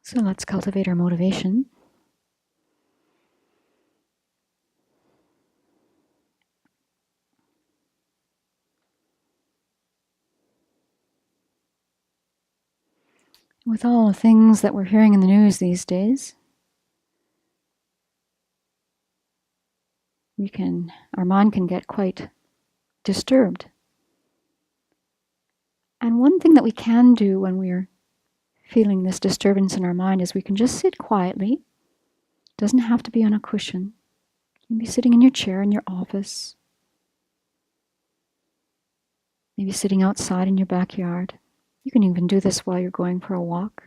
So let's cultivate our motivation. With all the things that we're hearing in the news these days, our mind can get quite disturbed. And one thing that we can do when we're feeling this disturbance in our mind is we can just sit quietly. It doesn't have to be on a cushion. You can be sitting in your chair in your office, maybe sitting outside in your backyard. You can even do this while you're going for a walk.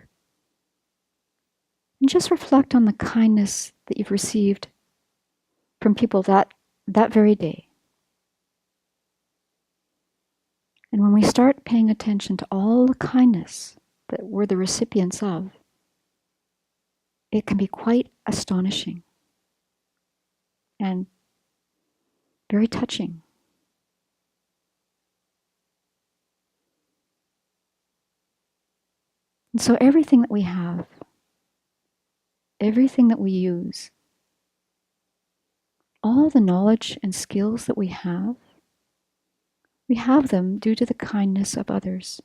And just reflect on the kindness that you've received from people that very day. And when we start paying attention to all the kindness that we're the recipients of, it can be quite astonishing and very touching. And so everything that we have, everything that we use, all the knowledge and skills that we have them due to the kindness of others.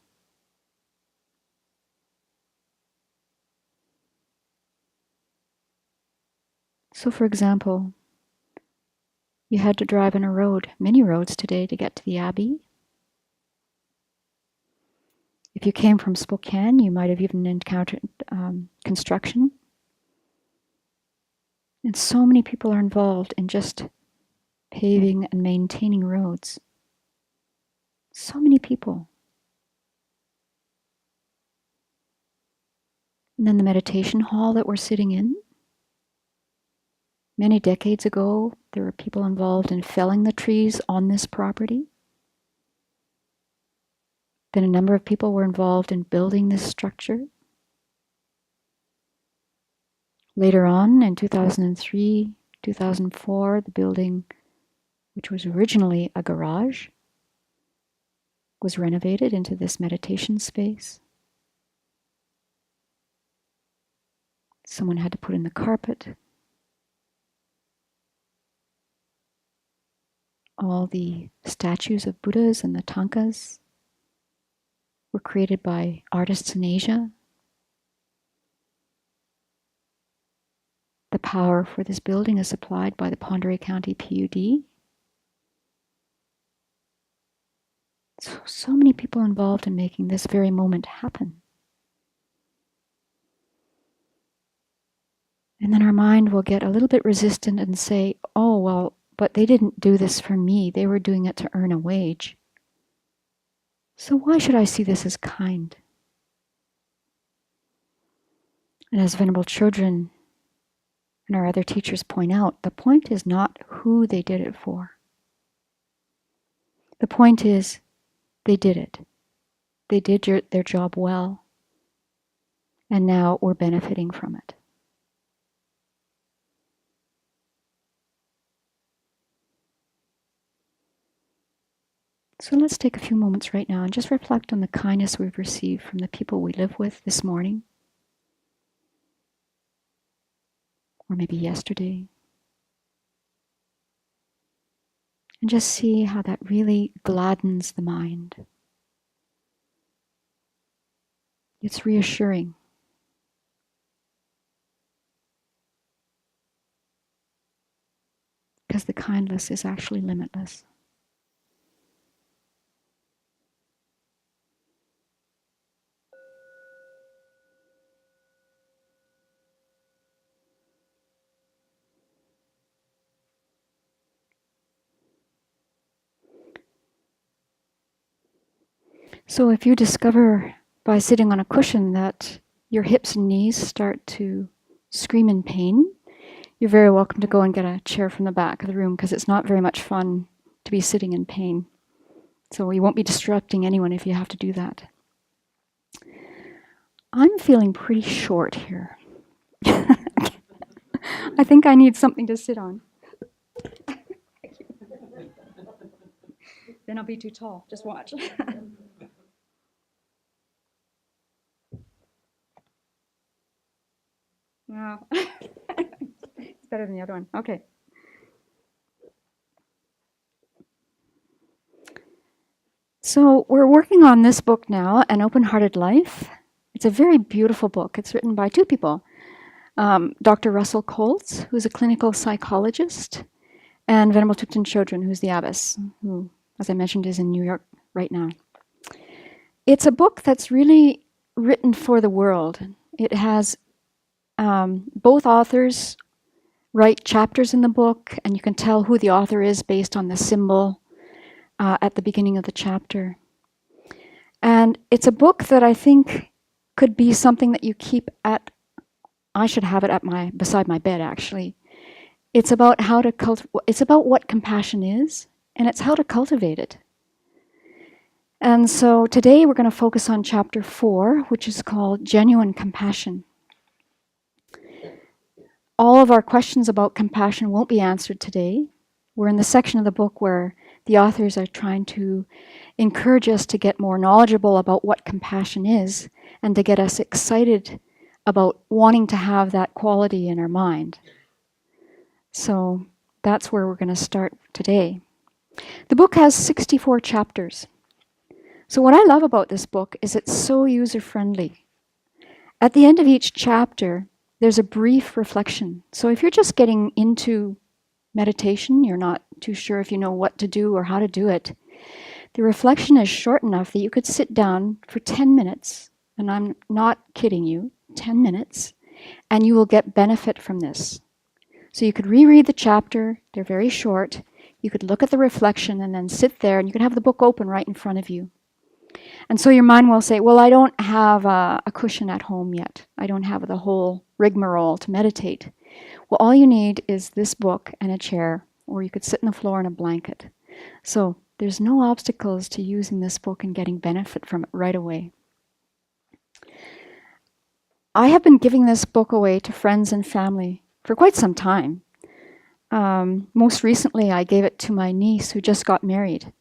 So for example, you had to drive on a road, many roads today, to get to the Abbey. If you came from Spokane, you might have even encountered construction. And so many people are involved in just paving and maintaining roads. So many people. And then the meditation hall that we're sitting in. Many decades ago, there were people involved in felling the trees on this property. Then a number of people were involved in building this structure. Later on, in 2003, 2004, the building, which was originally a garage, was renovated into this meditation space. Someone had to put in the carpet. All the statues of Buddhas and the Tankas were created by artists in Asia. The power for this building is supplied by the Pondicherry County PUD. So many people involved in making this very moment happen. And then our mind will get a little bit resistant and say, oh, well, but they didn't do this for me. They were doing it to earn a wage. So why should I see this as kind? And as Venerable children and our other teachers point out, the point is not who they did it for. The point is they did it. They did their job well. And now we're benefiting from it. So let's take a few moments right now and just reflect on the kindness we've received from the people we live with this morning. Or maybe yesterday. And just see how that really gladdens the mind. It's reassuring. Because the kindness is actually limitless. So if you discover by sitting on a cushion that your hips and knees start to scream in pain, you're very welcome to go and get a chair from the back of the room, because it's not very much fun to be sitting in pain. So you won't be distracting anyone if you have to do that. I'm feeling pretty short here. I think I need something to sit on. Then I'll be too tall. Just watch. Wow. It's better than the other one. Okay. So we're working on this book now, An Open-Hearted Life. It's a very beautiful book. It's written by two people. Dr. Russell Colts, who's a clinical psychologist, and Venerable Thupten Chodron, who's the abbess, who, as I mentioned, is in New York right now. It's a book that's really written for the world. It has both authors write chapters in the book, and you can tell who the author is based on the symbol at the beginning of the chapter. And it's a book that I think could be something that you keep at, I should have it beside my bed actually. It's about how to it's about what compassion is, and it's how to cultivate it. And so today we're going to focus on chapter 4, which is called Genuine Compassion. All of our questions about compassion won't be answered today. We're in the section of the book where the authors are trying to encourage us to get more knowledgeable about what compassion is and to get us excited about wanting to have that quality in our mind. So that's where we're going to start today. The book has 64 chapters. So what I love about this book is it's so user-friendly. At the end of each chapter, there's a brief reflection. So if you're just getting into meditation, you're not too sure if you know what to do or how to do it, the reflection is short enough that you could sit down for 10 minutes, and I'm not kidding you, 10 minutes, and you will get benefit from this. So you could reread the chapter, they're very short, you could look at the reflection and then sit there and you could have the book open right in front of you. And so your mind will say, well, I don't have a cushion at home yet. I don't have the whole rigmarole to meditate. Well, all you need is this book and a chair, or you could sit on the floor in a blanket. So there's no obstacles to using this book and getting benefit from it right away. I have been giving this book away to friends and family for quite some time. Most recently, I gave it to my niece who just got married.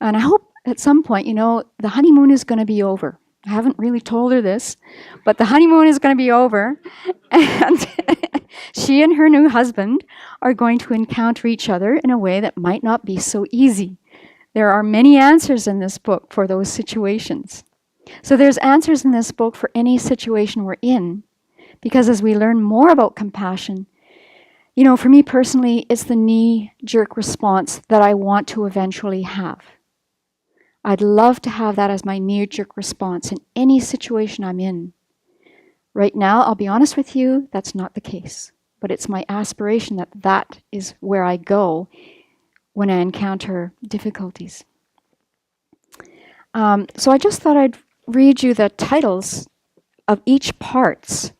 And I hope at some point, the honeymoon is going to be over. I haven't really told her this, but the honeymoon is going to be over. And she and her new husband are going to encounter each other in a way that might not be so easy. There are many answers in this book for those situations. So there's answers in this book for any situation we're in, because as we learn more about compassion, for me personally, it's the knee-jerk response that I want to eventually have. I'd love to have that as my knee-jerk response in any situation I'm in. Right now, I'll be honest with you, that's not the case. But it's my aspiration that that is where I go when I encounter difficulties. So I just thought I'd read you the titles of each parts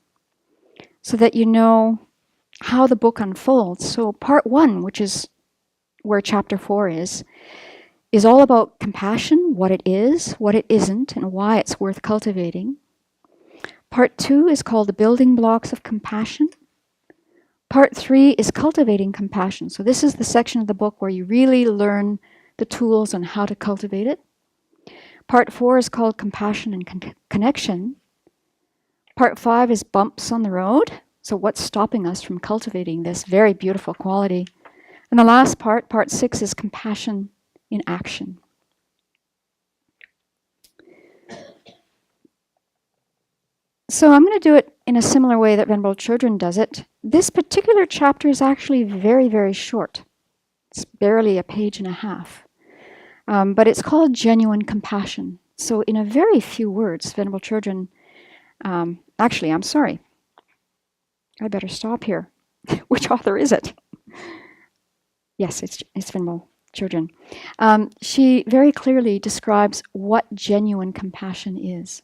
so that you know how the book unfolds. So part 1, which is where chapter 4 is all about compassion, what it is, what it isn't, and why it's worth cultivating. Part 2 is called The Building Blocks of Compassion. Part 3 is Cultivating Compassion. So this is the section of the book where you really learn the tools on how to cultivate it. Part 4 is called Compassion and Connection. Part 5 is Bumps on the Road. So what's stopping us from cultivating this very beautiful quality? And the last part, part 6, is Compassion in Action. So I'm going to do it in a similar way that Venerable Chodron does it. This particular chapter is actually very, very short. It's barely a page and a half. But it's called Genuine Compassion. So in a very few words, Venerable Chodron, actually, I'm sorry. I better stop here. Which author is it? Yes, it's Venerable Chodron. She very clearly describes what genuine compassion is.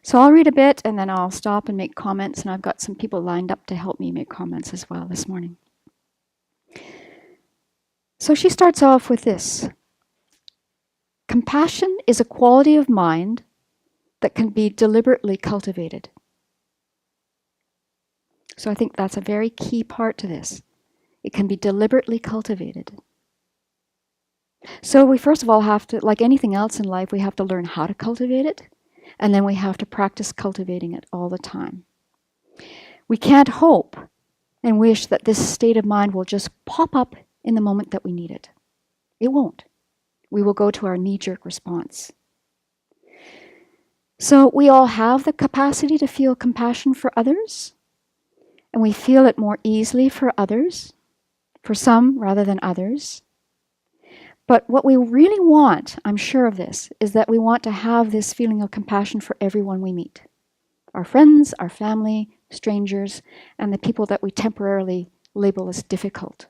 So I'll read a bit and then I'll stop and make comments, and I've got some people lined up to help me make comments as well this morning. So she starts off with this. Compassion is a quality of mind that can be deliberately cultivated. So I think that's a very key part to this. It can be deliberately cultivated. So we first of all have to, like anything else in life, we have to learn how to cultivate it, and then we have to practice cultivating it all the time. We can't hope and wish that this state of mind will just pop up in the moment that we need it. It won't. We will go to our knee-jerk response. So we all have the capacity to feel compassion for others, and we feel it more easily for others, for some rather than others. But what we really want, I'm sure of this, is that we want to have this feeling of compassion for everyone we meet. Our friends, our family, strangers, and the people that we temporarily label as difficult.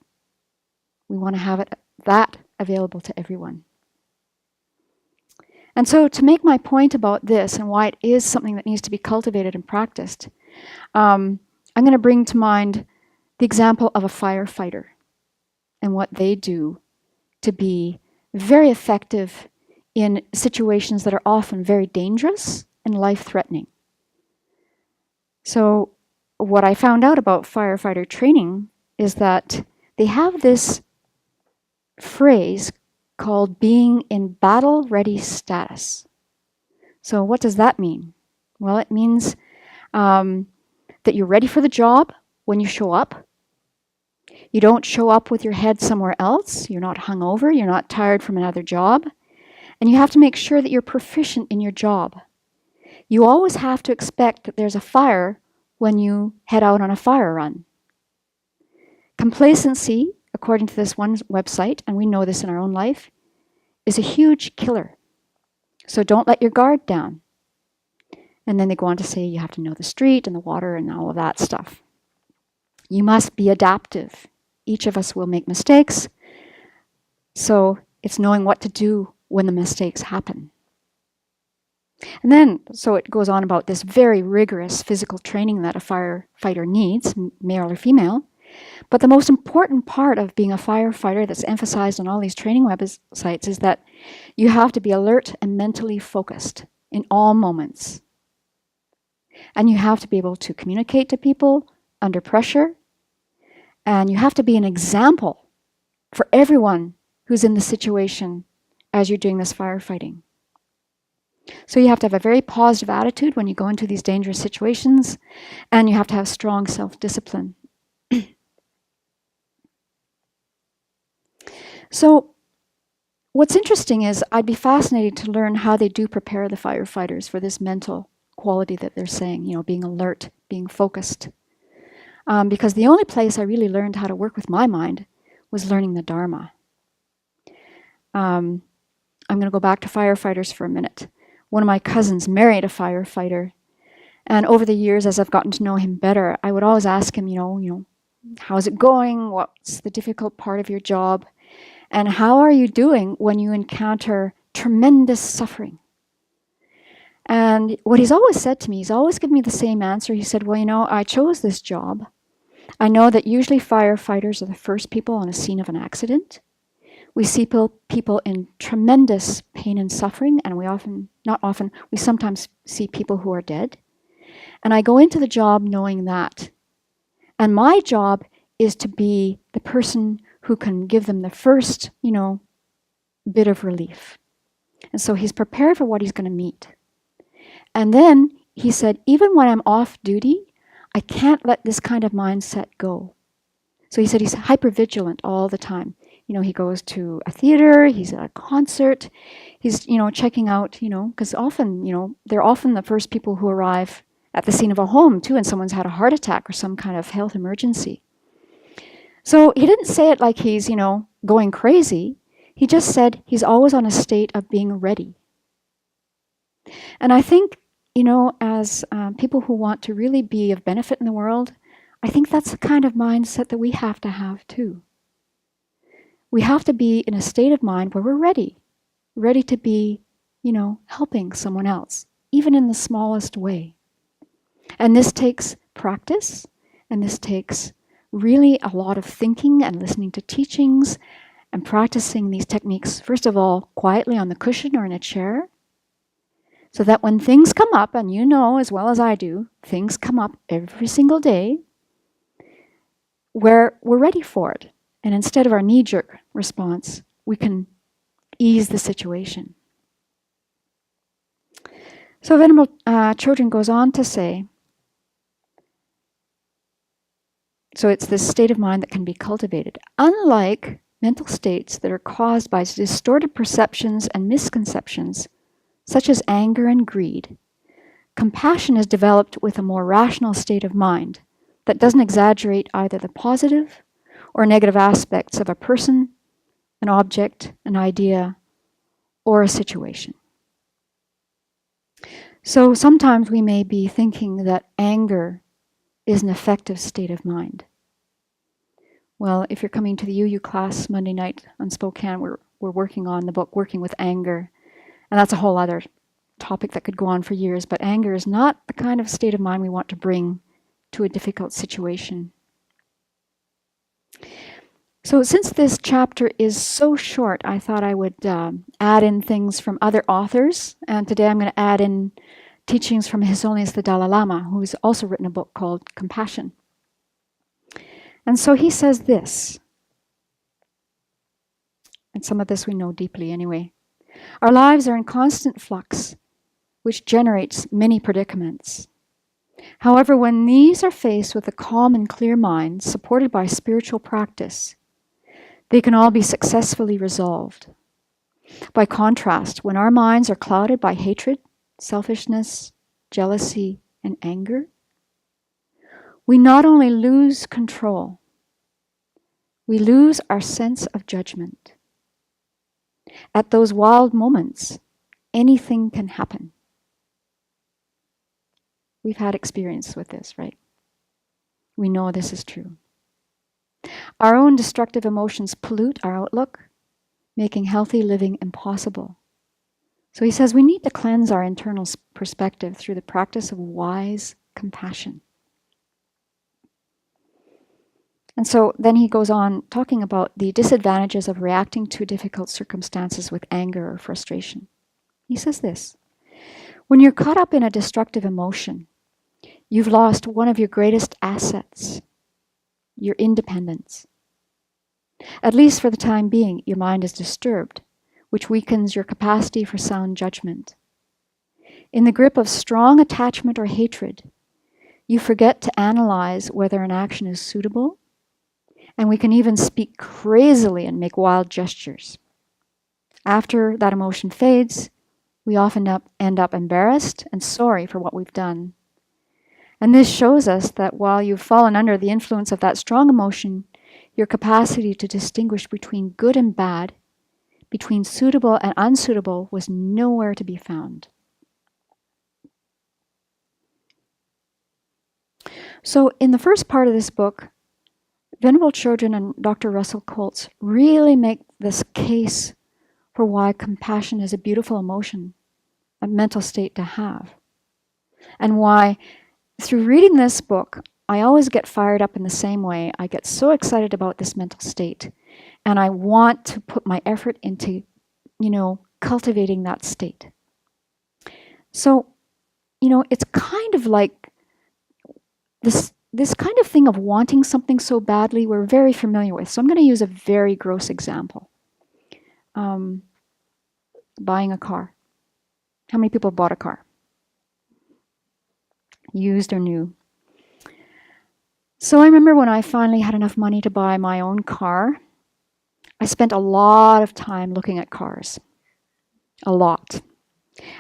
We want to have that available to everyone. And so to make my point about this and why it is something that needs to be cultivated and practiced, I'm going to bring to mind the example of a firefighter and what they do to be very effective in situations that are often very dangerous and life-threatening. So what I found out about firefighter training is that they have this phrase called being in battle-ready status. So what does that mean? Well, it means that you're ready for the job when you show up. You don't show up with your head somewhere else. You're not hungover. You're not tired from another job. And you have to make sure that you're proficient in your job. You always have to expect that there's a fire when you head out on a fire run. Complacency, according to this one website, and we know this in our own life, is a huge killer. So don't let your guard down. And then they go on to say you have to know the street and the water and all of that stuff. You must be adaptive. Each of us will make mistakes. So it's knowing what to do when the mistakes happen. And then, so it goes on about this very rigorous physical training that a firefighter needs, male or female. But the most important part of being a firefighter that's emphasized on all these training websites is that you have to be alert and mentally focused in all moments. And you have to be able to communicate to people under pressure. And you have to be an example for everyone who's in the situation as you're doing this firefighting. So you have to have a very positive attitude when you go into these dangerous situations, and you have to have strong self-discipline. So what's interesting is I'd be fascinated to learn how they do prepare the firefighters for this mental quality that they're saying, being alert, being focused. Because the only place I really learned how to work with my mind was learning the Dharma. I'm going to go back to firefighters for a minute. One of my cousins married a firefighter. And over the years, as I've gotten to know him better, I would always ask him, how's it going? What's the difficult part of your job? And how are you doing when you encounter tremendous suffering? And what he's always said to me, he's always given me the same answer. He said, well, I chose this job. I know that usually firefighters are the first people on a scene of an accident. We see people in tremendous pain and suffering, and we sometimes see people who are dead. And I go into the job knowing that. And my job is to be the person who can give them the first, bit of relief. And so he's prepared for what he's going to meet. And then he said, even when I'm off duty, I can't let this kind of mindset go. So he said he's hypervigilant all the time. He goes to a theater, he's at a concert, he's, checking out, because often, they're often the first people who arrive at the scene of a home too, and someone's had a heart attack or some kind of health emergency. So he didn't say it like he's, going crazy. He just said he's always on a state of being ready. And I think, as people who want to really be of benefit in the world, I think that's the kind of mindset that we have to have too. We have to be in a state of mind where we're ready to be, helping someone else, even in the smallest way. And this takes practice, and this takes really a lot of thinking and listening to teachings and practicing these techniques, first of all, quietly on the cushion or in a chair, so that when things come up, and as well as I do, things come up every single day, where we're ready for it. And instead of our knee-jerk response, we can ease the situation. So Venerable Chodron goes on to say, So it's this state of mind that can be cultivated. Unlike mental states that are caused by distorted perceptions and misconceptions, such as anger and greed, compassion is developed with a more rational state of mind that doesn't exaggerate either the positive or negative aspects of a person, an object, an idea, or a situation. So sometimes we may be thinking that anger is an effective state of mind. Well, if you're coming to the UU class Monday night on Spokane, we're working on the book Working with Anger. And that's a whole other topic that could go on for years. But anger is not the kind of state of mind we want to bring to a difficult situation. So since this chapter is so short, I thought I would add in things from other authors. And today I'm going to add in teachings from His Holiness the Dalai Lama, who's also written a book called Compassion. And so he says this, and some of this we know deeply anyway. Our lives are in constant flux, which generates many predicaments. However, when these are faced with a calm and clear mind, supported by spiritual practice, they can all be successfully resolved. By contrast, when our minds are clouded by hatred, selfishness, jealousy, and anger, we not only lose control, we lose our sense of judgment. At those wild moments, anything can happen. We've had experience with this, right? We know this is true. Our own destructive emotions pollute our outlook, making healthy living impossible. So he says we need to cleanse our internal perspective through the practice of wise compassion. And so then he goes on talking about the disadvantages of reacting to difficult circumstances with anger or frustration. He says this, when you're caught up in a destructive emotion, you've lost one of your greatest assets, your independence. At least for the time being, your mind is disturbed, which weakens your capacity for sound judgment. In the grip of strong attachment or hatred, you forget to analyze whether an action is suitable, and we can even speak crazily and make wild gestures. After that emotion fades, we often end up embarrassed and sorry for what we've done. And this shows us that while you've fallen under the influence of that strong emotion, your capacity to distinguish between good and bad, between suitable and unsuitable, was nowhere to be found. So in the first part of this book, Venerable Children and Dr. Russell Coates really make this case for why compassion is a beautiful emotion, a mental state to have. And why, through reading this book, I always get fired up in the same way. I get so excited about this mental state. And I want to put my effort into, cultivating that state. So, it's kind of like this kind of thing of wanting something so badly we're very familiar with. So I'm going to use a very gross example. Buying a car. How many people bought a car? Used or new? So I remember when I finally had enough money to buy my own car, I spent a lot of time looking at cars. A lot.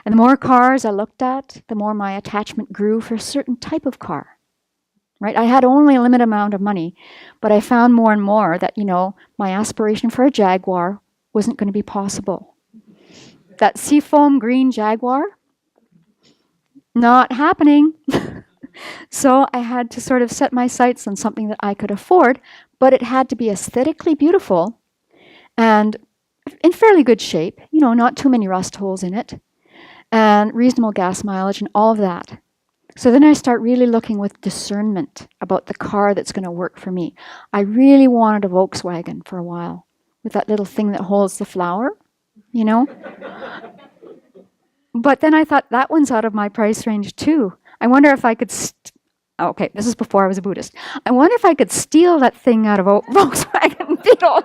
And the more cars I looked at, the more my attachment grew for a certain type of car. Right? I had only a limited amount of money, but I found more and more that, my aspiration for a Jaguar wasn't going to be possible. That seafoam green Jaguar, not happening. So I had to sort of set my sights on something that I could afford, but it had to be aesthetically beautiful and in fairly good shape, not too many rust holes in it, and reasonable gas mileage and all of that. So then I start really looking with discernment about the car that's going to work for me. I really wanted a Volkswagen for a while, with that little thing that holds the flower, But then I thought, that one's out of my price range too. I wonder if I could, okay, this is before I was a Buddhist. I wonder if I could steal that thing out of a Volkswagen Beetle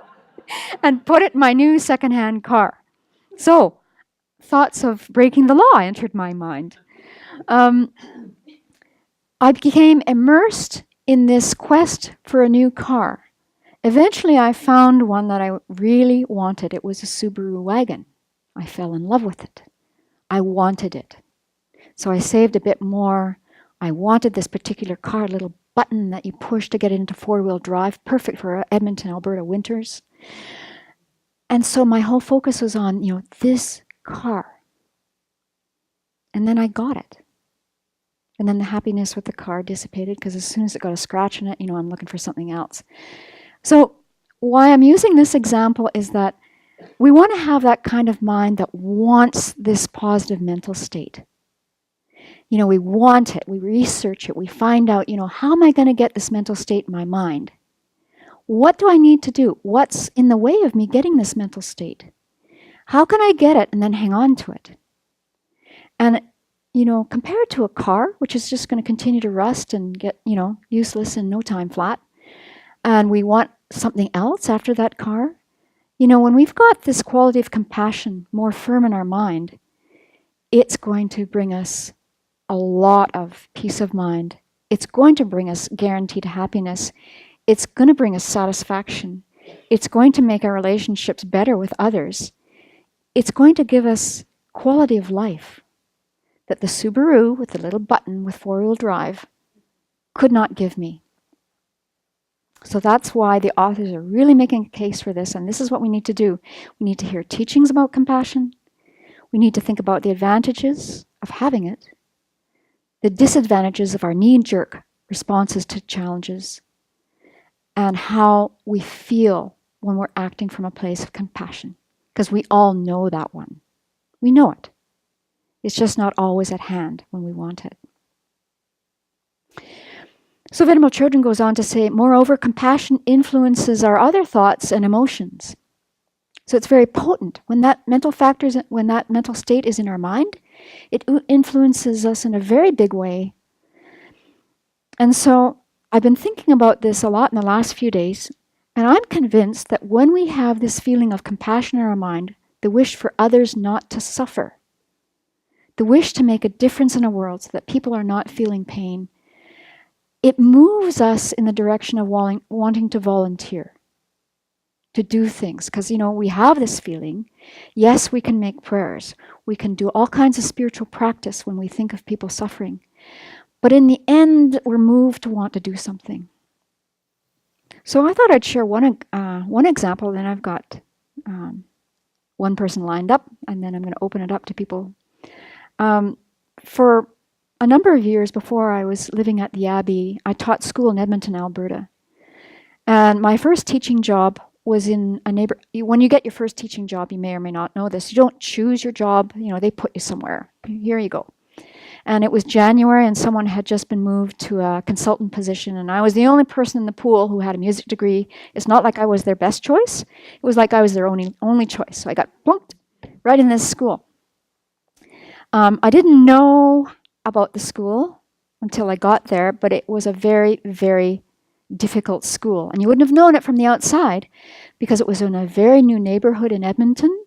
and put it in my new secondhand car. So, thoughts of breaking the law entered my mind. I became immersed in this quest for a new car, eventually I found one that I really wanted. It was a Subaru wagon. I fell in love with it. I wanted it. So I saved a bit more. I wanted this particular car, a little button that you push to get into four-wheel drive, perfect for Edmonton, Alberta winters. And so my whole focus was on, this car. And then I got it. And then the happiness with the car dissipated because as soon as it got a scratch in it, I'm looking for something else. So why I'm using this example is that we want to have that kind of mind that wants this positive mental state. We want it, we research it, we find out, how am I going to get this mental state in my mind? What do I need to do? What's in the way of me getting this mental state? How can I get it and then hang on to it? And, compared to a car, which is just going to continue to rust and get, useless in no time flat, and we want something else after that car, when we've got this quality of compassion more firm in our mind, it's going to bring us a lot of peace of mind. It's going to bring us guaranteed happiness. It's going to bring us satisfaction. It's going to make our relationships better with others. It's going to give us quality of life that the Subaru with the little button with four-wheel drive could not give me. So that's why the authors are really making a case for this, and this is what we need to do. We need to hear teachings about compassion. We need to think about the advantages of having it, the disadvantages of our knee-jerk responses to challenges, and how we feel when we're acting from a place of compassion. Because we all know that one. We know it. It's just not always at hand when we want it. So Venerable Children goes on to say, moreover, compassion influences our other thoughts and emotions. So it's very potent. When that mental state is in our mind, it influences us in a very big way. And so I've been thinking about this a lot in the last few days, and I'm convinced that when we have this feeling of compassion in our mind, the wish for others not to suffer, the wish to make a difference in a world so that people are not feeling pain, it moves us in the direction of wanting to volunteer, to do things. Because, we have this feeling. Yes, we can make prayers. We can do all kinds of spiritual practice when we think of people suffering. But in the end, we're moved to want to do something. So I thought I'd share one example, then I've got one person lined up, and then I'm going to open it up to people. For a number of years before I was living at the Abbey, I taught school in Edmonton, Alberta. And my first teaching job was in a when you get your first teaching job, you may or may not know this, you don't choose your job, they put you somewhere. Here you go. And it was January, and someone had just been moved to a consultant position, and I was the only person in the pool who had a music degree. It's not like I was their best choice. It was like I was their only choice. So I got plunked right in this school. I didn't know about the school until I got there, but it was a very, very difficult school. And you wouldn't have known it from the outside because it was in a very new neighborhood in Edmonton.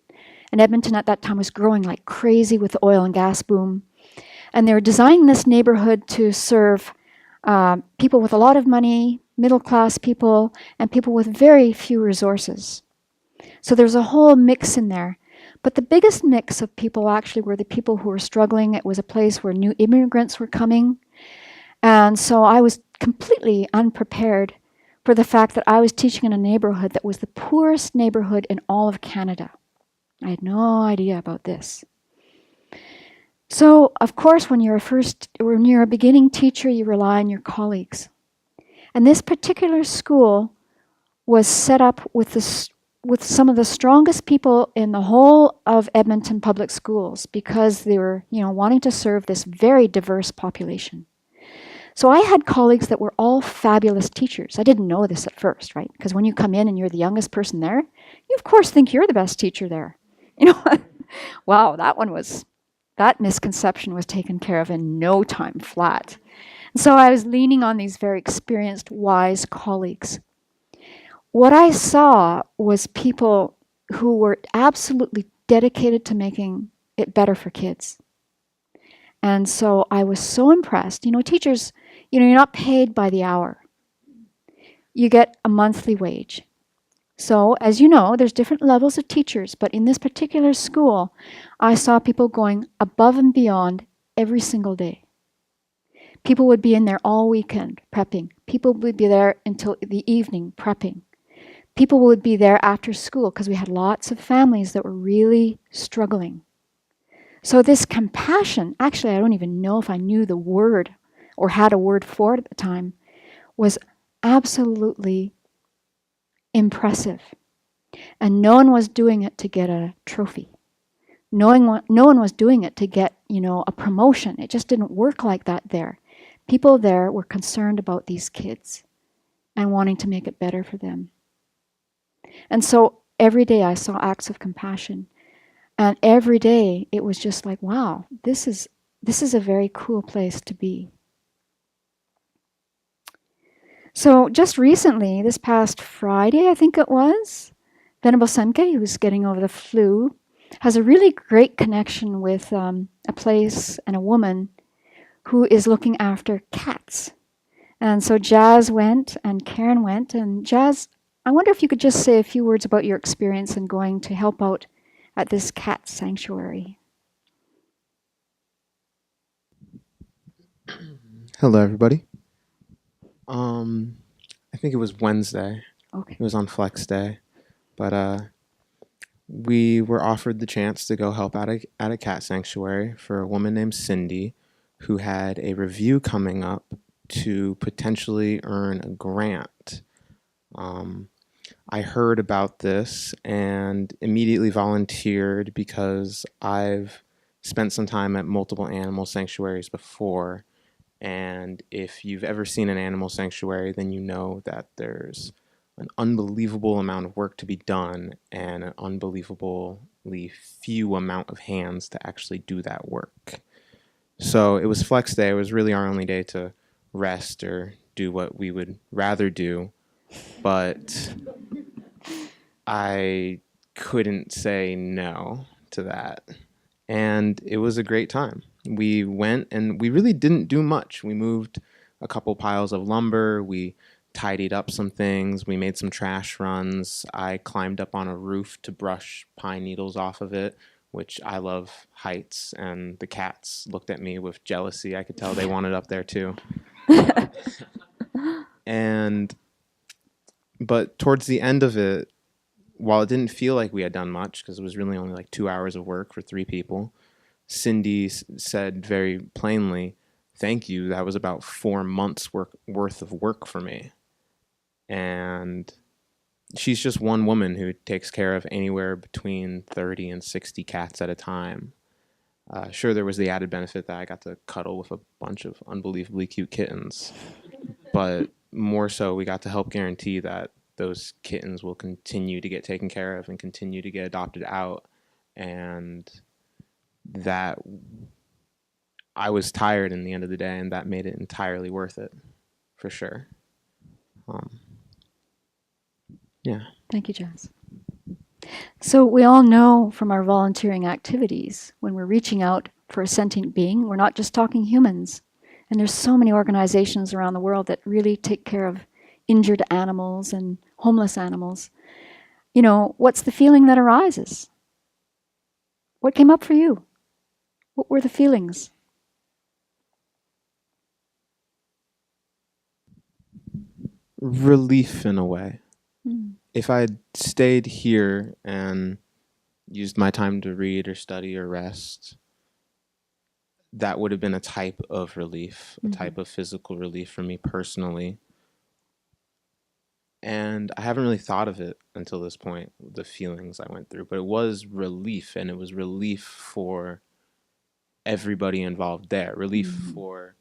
And Edmonton at that time was growing like crazy with the oil and gas boom. And they were designing this neighborhood to serve people with a lot of money, middle-class people, and people with very few resources. So there's a whole mix in there. But the biggest mix of people actually were the people who were struggling. It was a place where new immigrants were coming. And so I was completely unprepared for the fact that I was teaching in a neighborhood that was the poorest neighborhood in all of Canada. I had no idea about this. So, of course, when you're a beginning teacher, you rely on your colleagues. And this particular school was set up with some of the strongest people in the whole of Edmonton public schools because they were, wanting to serve this very diverse population. So I had colleagues that were all fabulous teachers. I didn't know this at first, right? Because when you come in and you're the youngest person there, you of course think you're the best teacher there. Wow, that misconception was taken care of in no time flat. And so I was leaning on these very experienced, wise colleagues. What I saw was people who were absolutely dedicated to making it better for kids. And so I was so impressed. Teachers, you're not paid by the hour. you get a monthly wage. So, as you know, there's different levels of teachers, but in this particular school, I saw people going above and beyond every single day. People would be in there all weekend prepping. People would be there until the evening prepping. People would be there after school because we had lots of families that were really struggling. So this compassion, actually I don't even know if I knew the word or had a word for it at the time, was absolutely impressive. And no one was doing it to get a trophy. No one was doing it to get, a promotion. It just didn't work like that there. People there were concerned about these kids and wanting to make it better for them. And so every day I saw acts of compassion. And every day it was just like, wow, this is a very cool place to be. So just recently, this past Friday, I think it was, Venerable Semke, who's getting over the flu, has a really great connection with a place and a woman who is looking after cats. And so Jazz went and Karen went. And Jazz, I wonder if you could just say a few words about your experience in going to help out at this cat sanctuary. Hello, everybody. I think it was Wednesday. Okay. It was on Flex Day, but we were offered the chance to go help at a cat sanctuary for a woman named Cindy, who had a review coming up to potentially earn a grant. I heard about this and immediately volunteered because I've spent some time at multiple animal sanctuaries before. And if you've ever seen an animal sanctuary, then you know that there's an unbelievable amount of work to be done and an unbelievably few amount of hands to actually do that work. So it was Flex Day. It was really our only day to rest or do what we would rather do. But I couldn't say no to that. And it was a great time. We went and we really didn't do much. We moved a couple piles of lumber. We tidied up some things. We made some trash runs. I climbed up on a roof to brush pine needles off of it, which I love heights. And the cats looked at me with jealousy. I could tell they wanted up there too. But towards the end of it, while it didn't feel like we had done much, because it was really only like 2 hours of work for 3 people, Cindy said very plainly, "Thank you. That was about 4 months worth of work for me." And she's just one woman who takes care of anywhere between 30 and 60 cats at a time. Sure, there was the added benefit that I got to cuddle with a bunch of unbelievably cute kittens, but more so, we got to help guarantee that those kittens will continue to get taken care of and continue to get adopted out, and that I was tired in the end of the day, and that made it entirely worth it, for sure. Yeah. Thank you, Jazz. So we all know from our volunteering activities, when we're reaching out for a sentient being, we're not just talking humans. And there's so many organizations around the world that really take care of injured animals and homeless animals. What's the feeling that arises? What came up for you? What were the feelings? Relief in a way. Mm. If I had stayed here and used my time to read or study or rest, that would have been a type of relief, a type of physical relief for me personally. And I haven't really thought of it until this point, the feelings I went through, but it was relief, and it was relief for everybody involved there. Relief for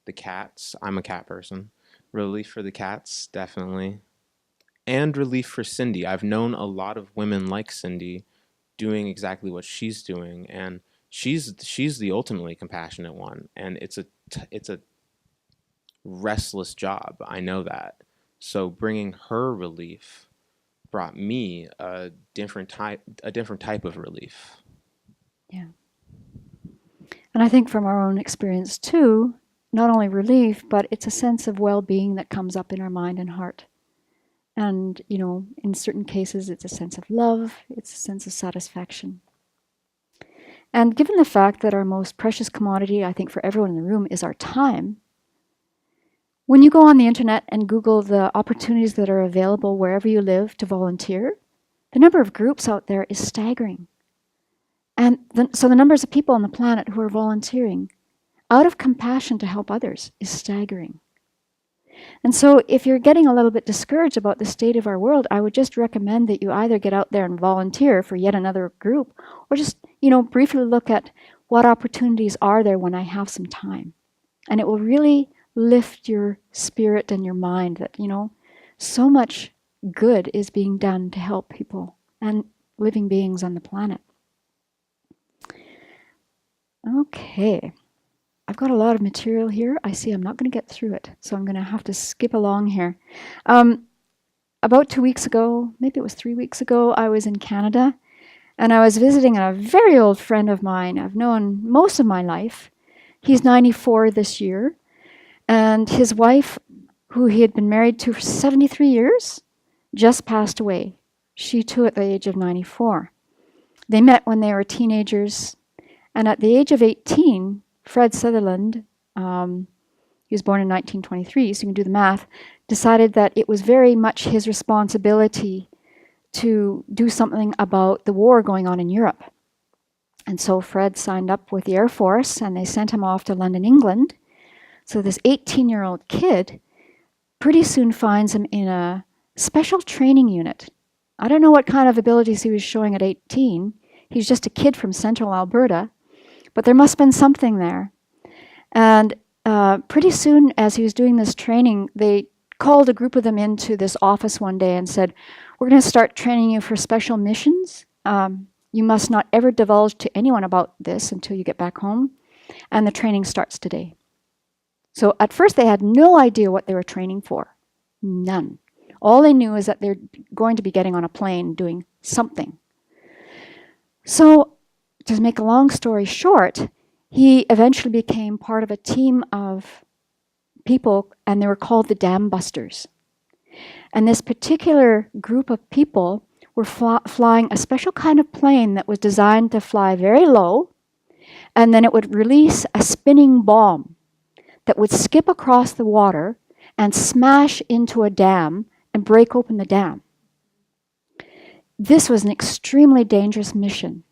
the cats. I'm a cat person. Relief for the cats, definitely. And relief for Cindy. I've known a lot of women like Cindy doing exactly what she's doing, and she's the ultimately compassionate one, and it's a restless job. I know that. So bringing her relief brought me a different type of relief. Yeah. And I think from our own experience too, not only relief, but it's a sense of well-being that comes up in our mind and heart. And, in certain cases, it's a sense of love, it's a sense of satisfaction. And given the fact that our most precious commodity, I think, for everyone in the room is our time, when you go on the internet and Google the opportunities that are available wherever you live to volunteer, the number of groups out there is staggering. And so the numbers of people on the planet who are volunteering out of compassion to help others is staggering. And so if you're getting a little bit discouraged about the state of our world, I would just recommend that you either get out there and volunteer for yet another group, or just, briefly look at what opportunities are there when I have some time. And it will really lift your spirit and your mind that, so much good is being done to help people and living beings on the planet. Okay. I've got a lot of material here. I see I'm not going to get through it, so I'm going to have to skip along here. About 2 weeks ago, maybe it was 3 weeks ago, I was in Canada, and I was visiting a very old friend of mine I've known most of my life. He's 94 this year, and his wife, who he had been married to for 73 years, just passed away. She too at the age of 94. They met when they were teenagers, and at the age of 18, Fred Sutherland, he was born in 1923, so you can do the math, decided that it was very much his responsibility to do something about the war going on in Europe. And so Fred signed up with the Air Force, and they sent him off to London, England. So this 18-year-old kid pretty soon finds him in a special training unit. I don't know what kind of abilities he was showing at 18. He's just a kid from central Alberta. But there must have been something there. And pretty soon, as he was doing this training, they called a group of them into this office one day and said, "We're going to start training you for special missions. You must not ever divulge to anyone about this until you get back home. And the training starts today." So at first, they had no idea what they were training for. None. All they knew is that they're going to be getting on a plane doing something. So, to make a long story short, he eventually became part of a team of people, and they were called the Dam Busters. And this particular group of people were flying a special kind of plane that was designed to fly very low, and then it would release a spinning bomb that would skip across the water and smash into a dam and break open the dam. This was an extremely dangerous mission,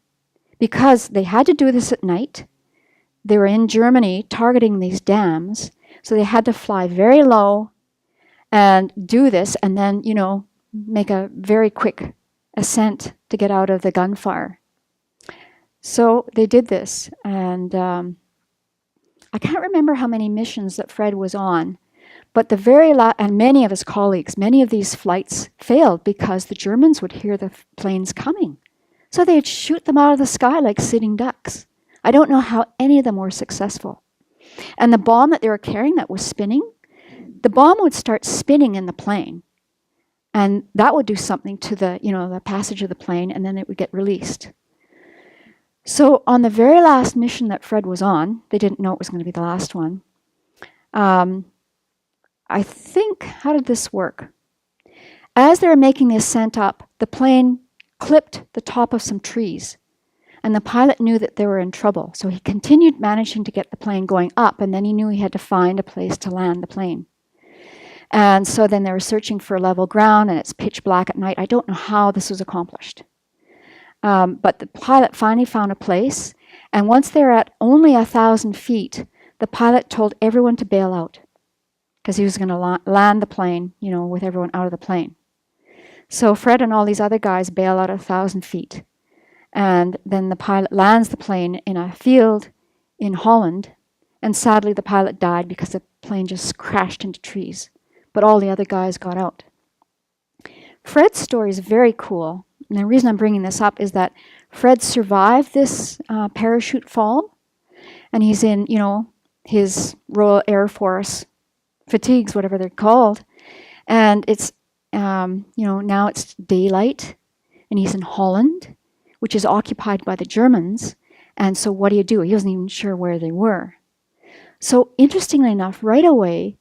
because they had to do this at night. They were in Germany targeting these dams, so they had to fly very low and do this, and then, make a very quick ascent to get out of the gunfire. So they did this, and I can't remember how many missions that Fred was on, but and many of his colleagues, many of these flights failed because the Germans would hear the planes coming. So they'd shoot them out of the sky like sitting ducks. I don't know how any of them were successful. And the bomb that they were carrying that was spinning, the bomb would start spinning in the plane. And that would do something to the passage of the plane, and then it would get released. So on the very last mission that Fred was on, they didn't know it was going to be the last one. I think, how did this work? As they were making the ascent up, the plane clipped the top of some trees, and the pilot knew that they were in trouble. So he continued managing to get the plane going up, and then he knew he had to find a place to land the plane. And so then they were searching for level ground, and it's pitch black at night. I don't know how this was accomplished. But the pilot finally found a place, and once they were at only 1,000 feet, the pilot told everyone to bail out, because he was going to land the plane, with everyone out of the plane. So Fred and all these other guys bail out 1,000 feet. And then the pilot lands the plane in a field in Holland. And sadly, the pilot died because the plane just crashed into trees. But all the other guys got out. Fred's story is very cool. And the reason I'm bringing this up is that Fred survived this parachute fall. And he's in, his Royal Air Force fatigues, whatever they're called. And it's now it's daylight, and he's in Holland, which is occupied by the Germans. And so what do? He wasn't even sure where they were. So interestingly enough, right away,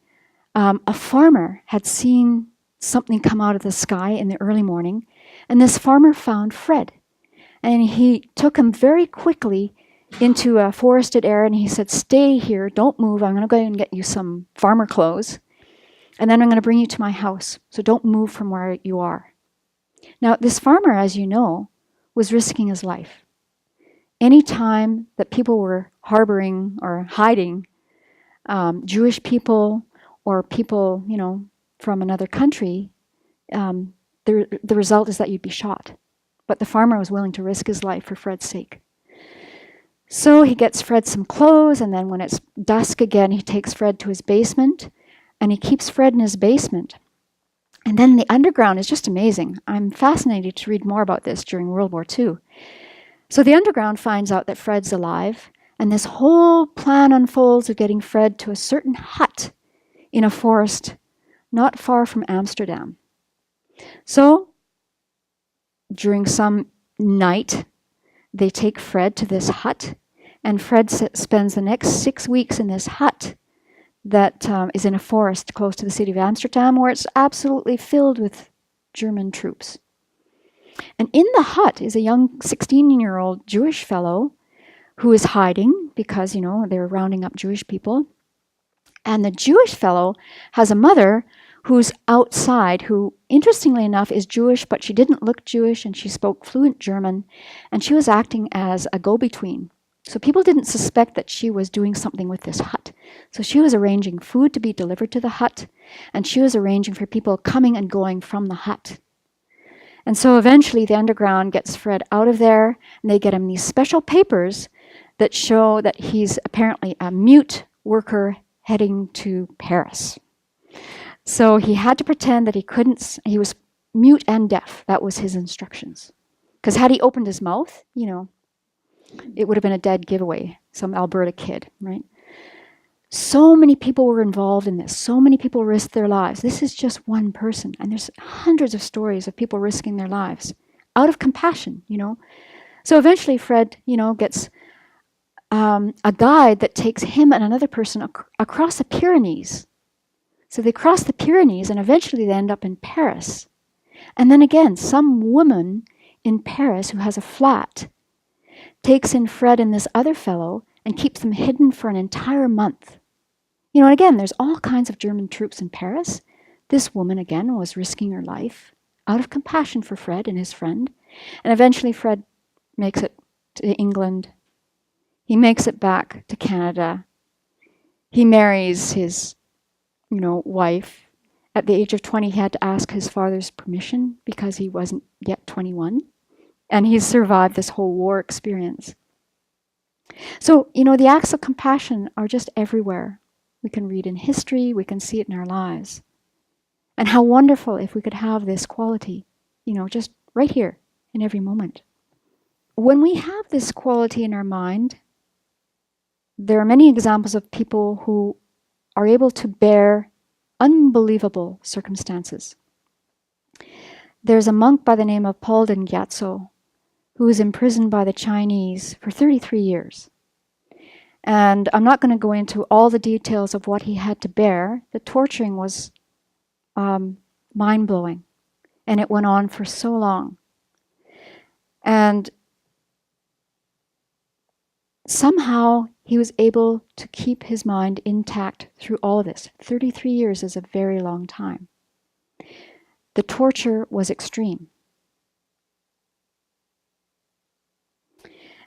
a farmer had seen something come out of the sky in the early morning, and this farmer found Fred. And he took him very quickly into a forested area, and he said, "Stay here, don't move. I'm going to go and get you some farmer clothes, and then I'm going to bring you to my house. So don't move from where you are." Now, this farmer, as you know, was risking his life. Any time that people were harboring or hiding Jewish people or people, from another country, the result is that you'd be shot. But the farmer was willing to risk his life for Fred's sake. So he gets Fred some clothes, and then when it's dusk again, he takes Fred to his basement, and he keeps Fred in his basement. And then the underground is just amazing. I'm fascinated to read more about this during World War II. So the underground finds out that Fred's alive, and this whole plan unfolds of getting Fred to a certain hut in a forest not far from Amsterdam. So during some night, they take Fred to this hut, and Fred spends the next 6 weeks in this hut that is in a forest close to the city of Amsterdam, where it's absolutely filled with German troops. And in the hut is a young 16-year-old Jewish fellow who is hiding because, they're rounding up Jewish people. And the Jewish fellow has a mother who's outside, who, interestingly enough, is Jewish, but she didn't look Jewish, and she spoke fluent German, and she was acting as a go-between. So people didn't suspect that she was doing something with this hut. So she was arranging food to be delivered to the hut, and she was arranging for people coming and going from the hut. And so eventually the underground gets Fred out of there, and they get him these special papers that show that he's apparently a mute worker heading to Paris. So he had to pretend that he was mute and deaf. That was his instructions. Because had he opened his mouth, it would have been a dead giveaway, some Alberta kid, right? So many people were involved in this. So many people risked their lives. This is just one person, and there's hundreds of stories of people risking their lives out of compassion, So eventually Fred, gets a guide that takes him and another person across the Pyrenees. So they cross the Pyrenees, and eventually they end up in Paris. And then again, some woman in Paris who has a flat takes in Fred and this other fellow and keeps them hidden for an entire month. And again, there's all kinds of German troops in Paris. This woman, again, was risking her life out of compassion for Fred and his friend. And eventually Fred makes it to England. He makes it back to Canada. He marries his, wife. At the age of 20, he had to ask his father's permission because he wasn't yet 21. And he's survived this whole war experience. So, the acts of compassion are just everywhere. We can read in history, we can see it in our lives. And how wonderful if we could have this quality, just right here in every moment. When we have this quality in our mind, there are many examples of people who are able to bear unbelievable circumstances. There's a monk by the name of Palden Gyatso who was imprisoned by the Chinese for 33 years. And I'm not going to go into all the details of what he had to bear. The torturing was mind-blowing, and it went on for so long. And somehow he was able to keep his mind intact through all of this. 33 years is a very long time. The torture was extreme.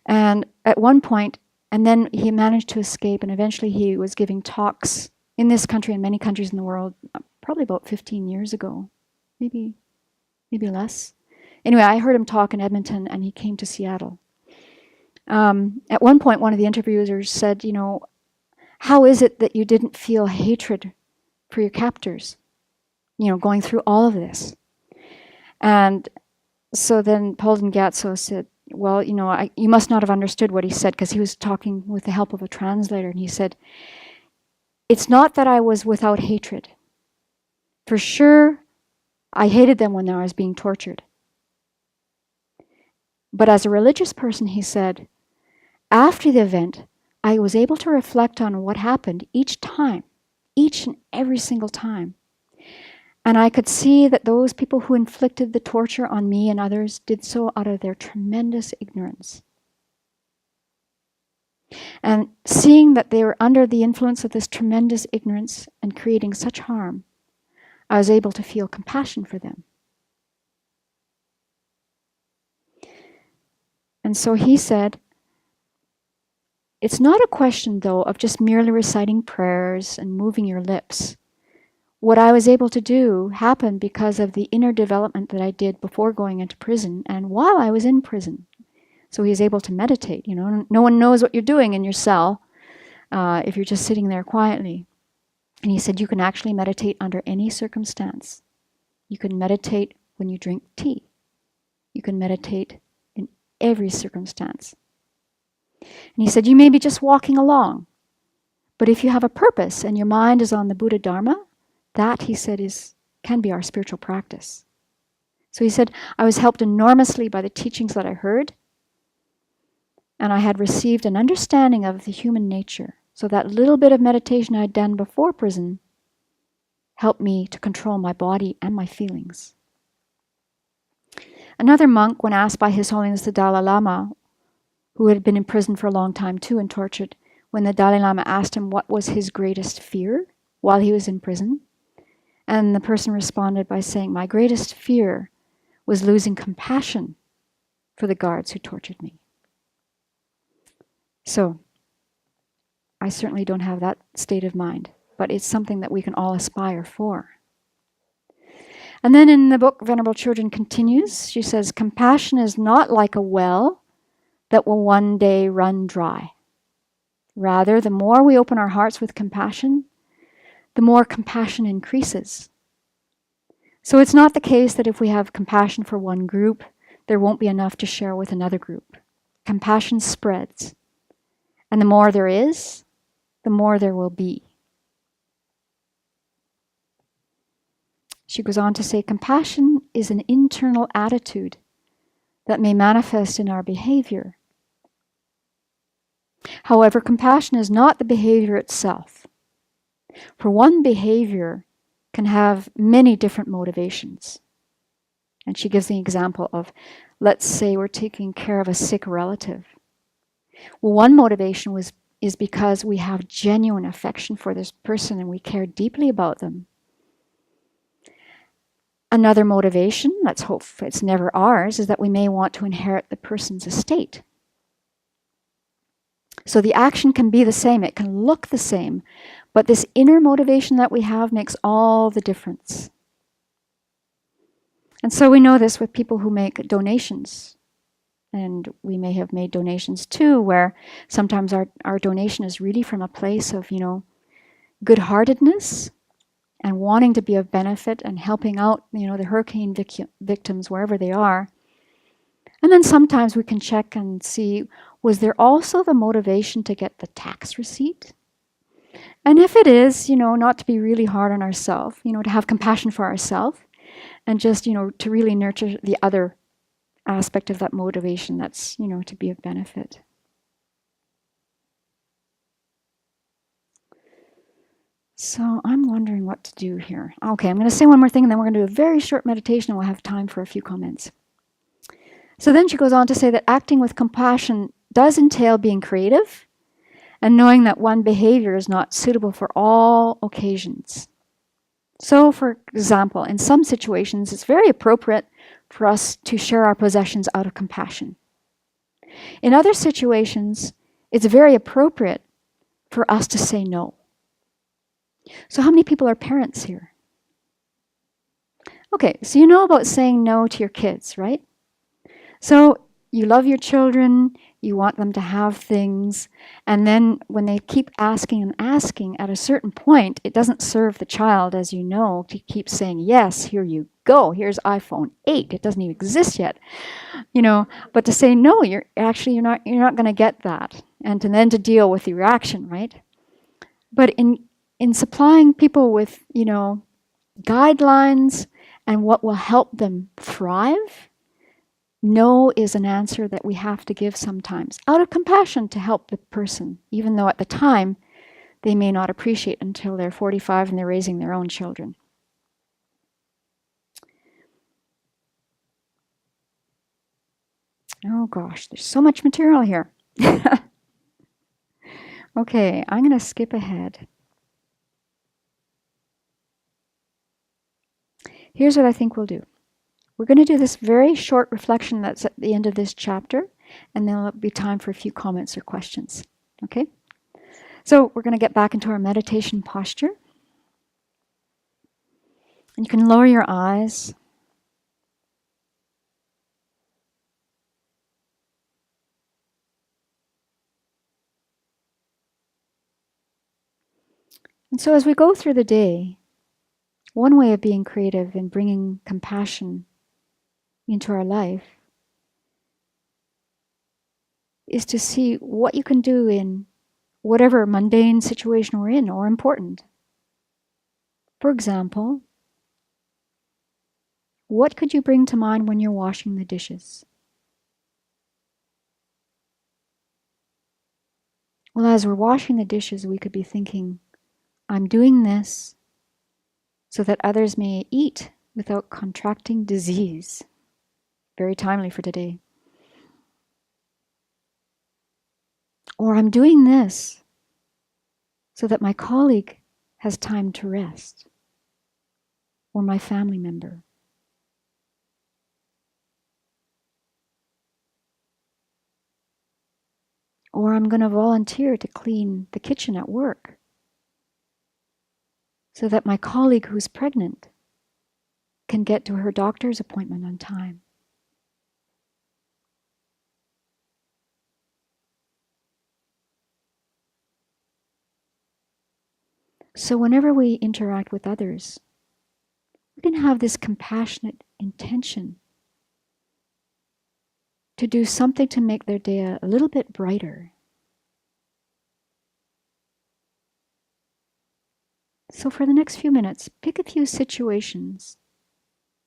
And at one point, and then he managed to escape, and eventually he was giving talks in this country and many countries in the world, probably about 15 years ago, maybe less. Anyway, I heard him talk in Edmonton, and he came to Seattle. At one point, one of the interviewers said, how is it that you didn't feel hatred for your captors, going through all of this? And so then Palden Gyatso said, well, you must not have understood what he said, because he was talking with the help of a translator, and he said, it's not that I was without hatred. For sure, I hated them when I was being tortured. But as a religious person, he said, after the event, I was able to reflect on what happened each time, each and every single time. And I could see that those people who inflicted the torture on me and others did so out of their tremendous ignorance. And seeing that they were under the influence of this tremendous ignorance and creating such harm, I was able to feel compassion for them. And so he said, it's not a question, though, of just merely reciting prayers and moving your lips. What I was able to do happened because of the inner development that I did before going into prison and while I was in prison. So he was able to meditate. No one knows what you're doing in your cell if you're just sitting there quietly. And he said you can actually meditate under any circumstance. You can meditate when you drink tea. You can meditate in every circumstance. And he said you may be just walking along, but if you have a purpose and your mind is on the Buddha Dharma, that, he said, can be our spiritual practice. So he said, I was helped enormously by the teachings that I heard, and I had received an understanding of the human nature. So that little bit of meditation I had done before prison helped me to control my body and my feelings. Another monk, when asked by His Holiness the Dalai Lama, who had been in prison for a long time too and tortured, when the Dalai Lama asked him what was his greatest fear while he was in prison, and the person responded by saying, my greatest fear was losing compassion for the guards who tortured me. So, I certainly don't have that state of mind, but it's something that we can all aspire for. And then in the book, Venerable Children continues, she says, compassion is not like a well that will one day run dry. Rather, the more we open our hearts with compassion, the more compassion increases. So it's not the case that if we have compassion for one group, there won't be enough to share with another group. Compassion spreads. And the more there is, the more there will be. She goes on to say, compassion is an internal attitude that may manifest in our behavior. However, compassion is not the behavior itself. For one behavior can have many different motivations. And she gives the example of, let's say we're taking care of a sick relative. Well, one motivation is because we have genuine affection for this person and we care deeply about them. Another motivation, let's hope it's never ours, is that we may want to inherit the person's estate. So the action can be the same, it can look the same, but this inner motivation that we have makes all the difference. And so we know this with people who make donations. And we may have made donations too, where sometimes our donation is really from a place of, good-heartedness and wanting to be of benefit and helping out, the hurricane victims wherever they are. And then sometimes we can check and see, was there also the motivation to get the tax receipt? And if it is, not to be really hard on ourselves, to have compassion for ourselves and just, to really nurture the other aspect of that motivation that's, to be of benefit. So I'm wondering what to do here. Okay, I'm going to say one more thing and then we're going to do a very short meditation and we'll have time for a few comments. So then she goes on to say that acting with compassion does entail being creative and knowing that one behavior is not suitable for all occasions. So, for example, in some situations, it's very appropriate for us to share our possessions out of compassion. In other situations, it's very appropriate for us to say no. So how many people are parents here? Okay, so you know about saying no to your kids, right? So you love your children, you want them to have things, and then when they keep asking and asking, at a certain point, it doesn't serve the child, as you know, to keep saying, yes, here you go, here's iPhone 8, it doesn't even exist yet, but to say no, you're not going to get that, and then to deal with the reaction, right? But in supplying people with, guidelines and what will help them thrive, no is an answer that we have to give sometimes, out of compassion to help the person, even though at the time they may not appreciate until they're 45 and they're raising their own children. Oh gosh, there's so much material here. Okay, I'm going to skip ahead. Here's what I think we'll do. We're going to do this very short reflection that's at the end of this chapter, and then there'll be time for a few comments or questions. Okay? So we're going to get back into our meditation posture. And you can lower your eyes. And so as we go through the day, one way of being creative and bringing compassion into our life is to see what you can do in whatever mundane situation we're in or important. For example, what could you bring to mind when you're washing the dishes? Well, as we're washing the dishes, we could be thinking, I'm doing this so that others may eat without contracting disease. Very timely for today. Or I'm doing this so that my colleague has time to rest, or my family member. Or I'm going to volunteer to clean the kitchen at work so that my colleague who's pregnant can get to her doctor's appointment on time. So whenever we interact with others, we can have this compassionate intention to do something to make their day a little bit brighter. So for the next few minutes, pick a few situations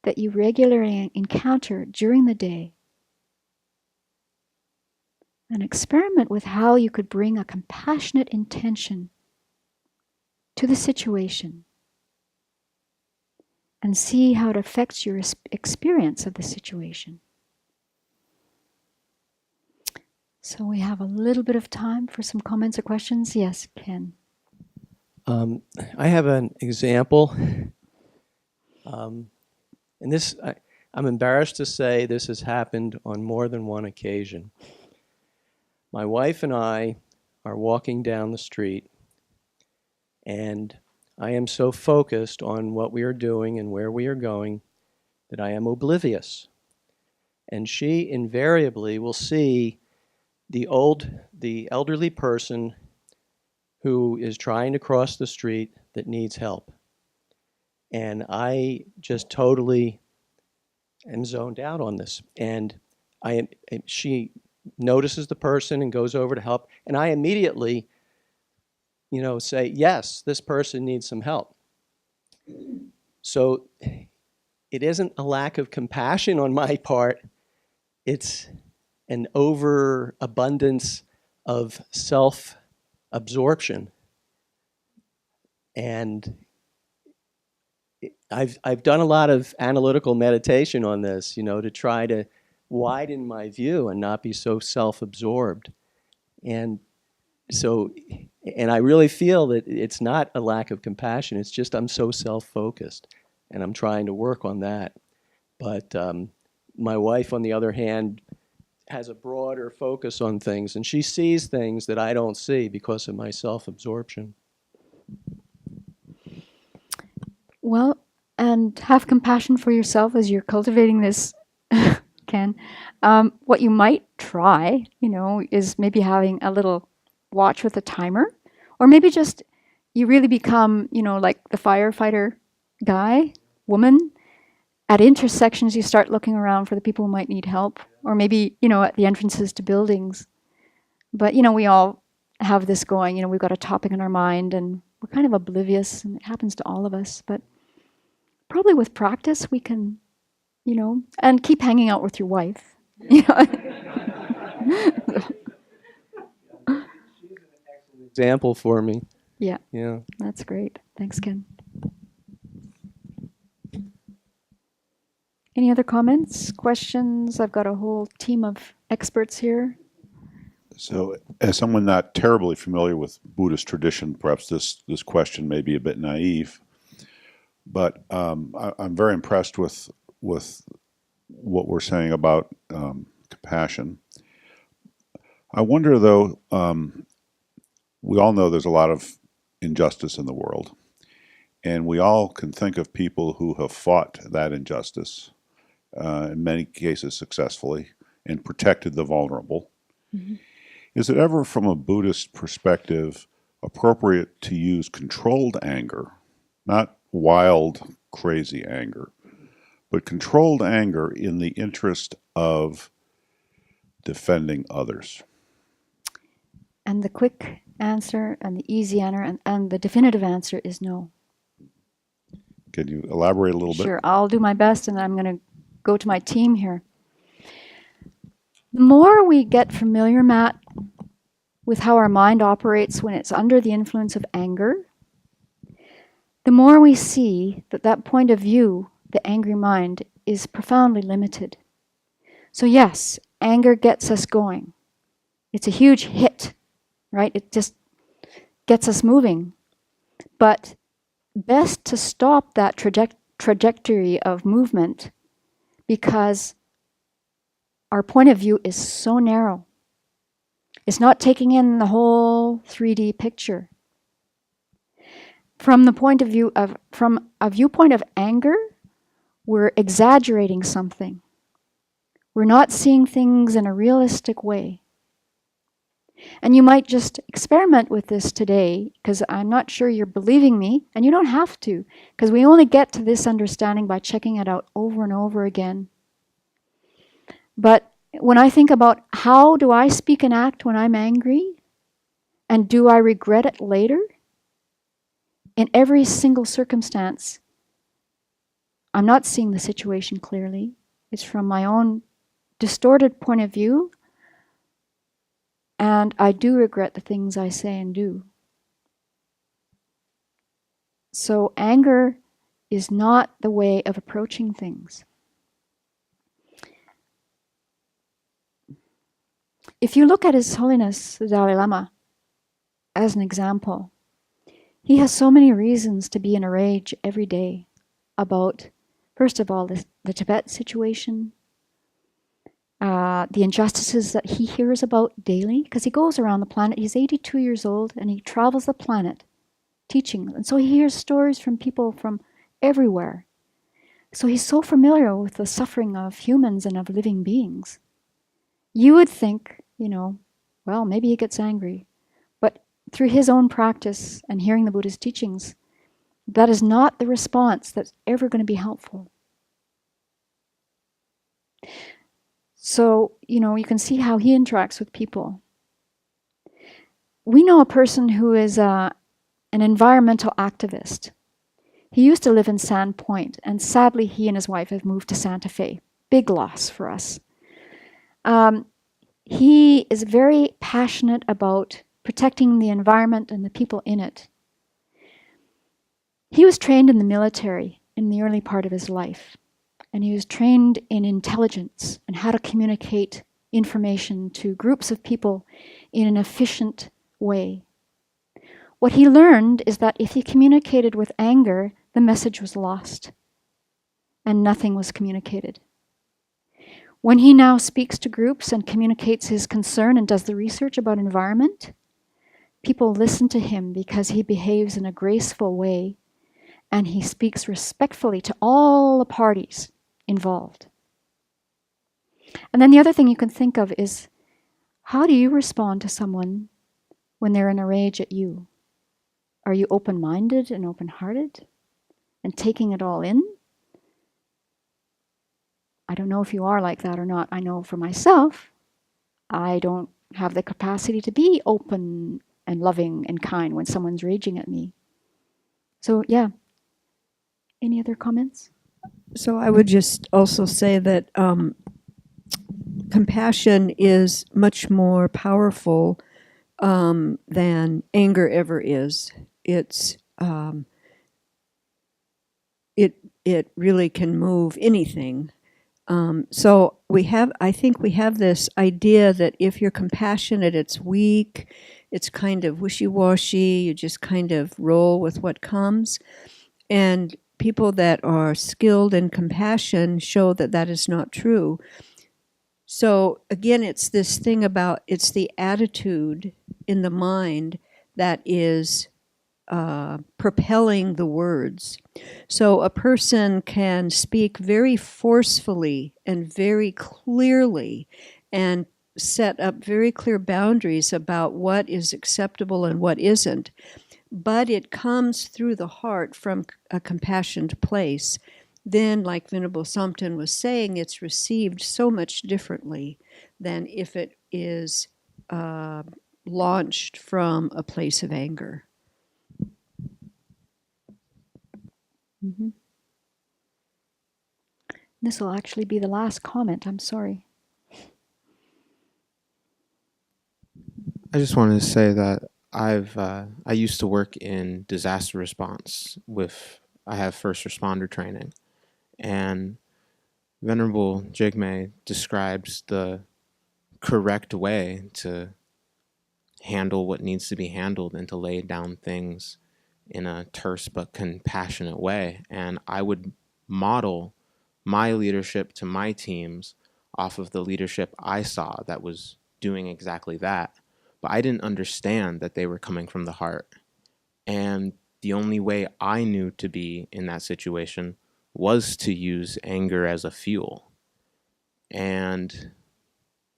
that you regularly encounter during the day and experiment with how you could bring a compassionate intention to the situation and see how it affects your experience of the situation. So we have a little bit of time for some comments or questions. Yes, Ken. I have an example, and this, I'm embarrassed to say this has happened on more than one occasion. My wife and I are walking down the street, and I am so focused on what we are doing and where we are going that I am oblivious. And she invariably will see the elderly person who is trying to cross the street that needs help. And I just totally am zoned out on this. And she notices the person and goes over to help. And I immediately, say, yes, this person needs some help. So it isn't a lack of compassion on my part. It's an overabundance of self-absorption. And I've done a lot of analytical meditation on this, to try to widen my view and not be so self-absorbed. And I really feel that it's not a lack of compassion. It's just I'm so self-focused, and I'm trying to work on that. But my wife, on the other hand, has a broader focus on things, and she sees things that I don't see because of my self-absorption. Well, and have compassion for yourself as you're cultivating this, Ken. What you might try, is maybe having a little watch with a timer, or maybe just you really become, like the firefighter guy, woman. At intersections, you start looking around for the people who might need help, or maybe, at the entrances to buildings. But, we all have this going, we've got a topic in our mind and we're kind of oblivious, and it happens to all of us. But probably with practice, we can, and keep hanging out with your wife. She's an excellent example for me. Yeah. Yeah. That's great. Thanks, Ken. Any other comments, questions? I've got a whole team of experts here. So, as someone not terribly familiar with Buddhist tradition, perhaps this question may be a bit naive, but I'm very impressed with what we're saying about compassion. I wonder, though, we all know there's a lot of injustice in the world, and we all can think of people who have fought that injustice, in many cases successfully, and protected the vulnerable. Mm-hmm. Is it ever, from a Buddhist perspective, appropriate to use controlled anger, not wild, crazy anger, but controlled anger in the interest of defending others? And the quick answer and the easy answer and the definitive answer is no. Can you elaborate a little bit? Sure, I'll do my best, and I'm going to go to my team here. The more we get familiar, Matt, with how our mind operates when it's under the influence of anger, the more we see that that point of view, the angry mind, is profoundly limited. So yes, anger gets us going. It's a huge hit, right? It just gets us moving. But best to stop that trajectory of movement, because our point of view is so narrow. It's not taking in the whole 3D picture. From a viewpoint of anger, we're exaggerating something. We're not seeing things in a realistic way. And you might just experiment with this today, because I'm not sure you're believing me, and you don't have to, because we only get to this understanding by checking it out over and over again. But when I think about how do I speak and act when I'm angry, and do I regret it later? In every single circumstance, I'm not seeing the situation clearly. It's from my own distorted point of view, and I do regret the things I say and do. So anger is not the way of approaching things. If you look at His Holiness the Dalai Lama as an example, he has so many reasons to be in a rage every day about, first of all, the Tibet situation, the injustices that he hears about daily, because he goes around the planet. He's 82 years old, and he travels the planet teaching. And so he hears stories from people from everywhere. So he's so familiar with the suffering of humans and of living beings. You would think, well, maybe he gets angry. But through his own practice and hearing the Buddha's teachings, that is not the response that's ever going to be helpful. So, you can see how he interacts with people. We know a person who is an environmental activist. He used to live in Sandpoint, and sadly he and his wife have moved to Santa Fe. Big loss for us. He is very passionate about protecting the environment and the people in it. He was trained in the military in the early part of his life, and he was trained in intelligence and how to communicate information to groups of people in an efficient way. What he learned is that if he communicated with anger, the message was lost, and nothing was communicated. When he now speaks to groups and communicates his concern and does the research about environment, people listen to him because he behaves in a graceful way, and he speaks respectfully to all the parties involved. And then the other thing you can think of is, how do you respond to someone when they're in a rage at you? Are you open-minded and open-hearted and taking it all in? I don't know if you are like that or not. I know for myself, I don't have the capacity to be open and loving and kind when someone's raging at me. So yeah. Any other comments? So I would just also say that compassion is much more powerful than anger ever is. It really can move anything. So I think we have this idea that if you're compassionate, it's weak, it's kind of wishy-washy, you just kind of roll with what comes. And people that are skilled in compassion show that that is not true. So again, it's this thing about, it's the attitude in the mind that is propelling the words. So a person can speak very forcefully and very clearly and set up very clear boundaries about what is acceptable and what isn't. But it comes through the heart from a compassionate place. Then, like Venerable Sompton was saying, it's received so much differently than if it is launched from a place of anger. Mm-hmm. This will actually be the last comment. I'm sorry. I just wanted to say that I used to work in disaster response I have first responder training, and Venerable Jigme describes the correct way to handle what needs to be handled and to lay down things in a terse but compassionate way. And I would model my leadership to my teams off of the leadership I saw that was doing exactly that. But I didn't understand that they were coming from the heart. And the only way I knew to be in that situation was to use anger as a fuel. And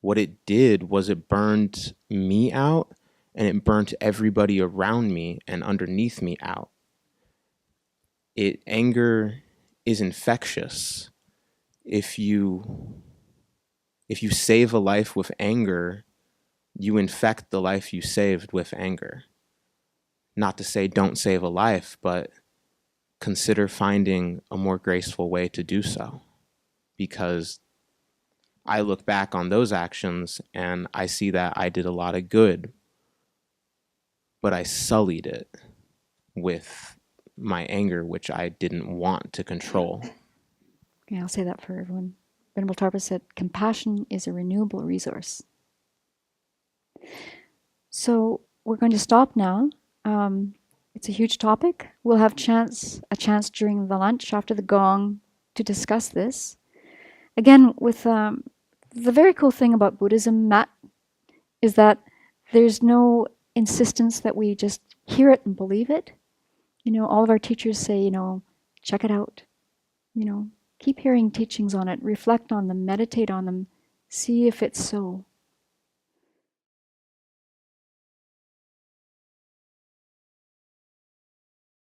what it did was it burned me out, and it burnt everybody around me and underneath me out. Anger is infectious. If you save a life with anger, you infect the life you saved with anger. Not to say don't save a life, but consider finding a more graceful way to do so. Because I look back on those actions and I see that I did a lot of good, but I sullied it with my anger, which I didn't want to control. Okay, I'll say that for everyone. Venerable Tarpa said, compassion is a renewable resource. So we're going to stop now. It's a huge topic. We'll have a chance during the lunch after the gong to discuss this. Again, with the very cool thing about Buddhism, Matt, is that there's no insistence that we just hear it and believe it. You know, all of our teachers say, check it out. Keep hearing teachings on it, reflect on them, meditate on them, see if it's so.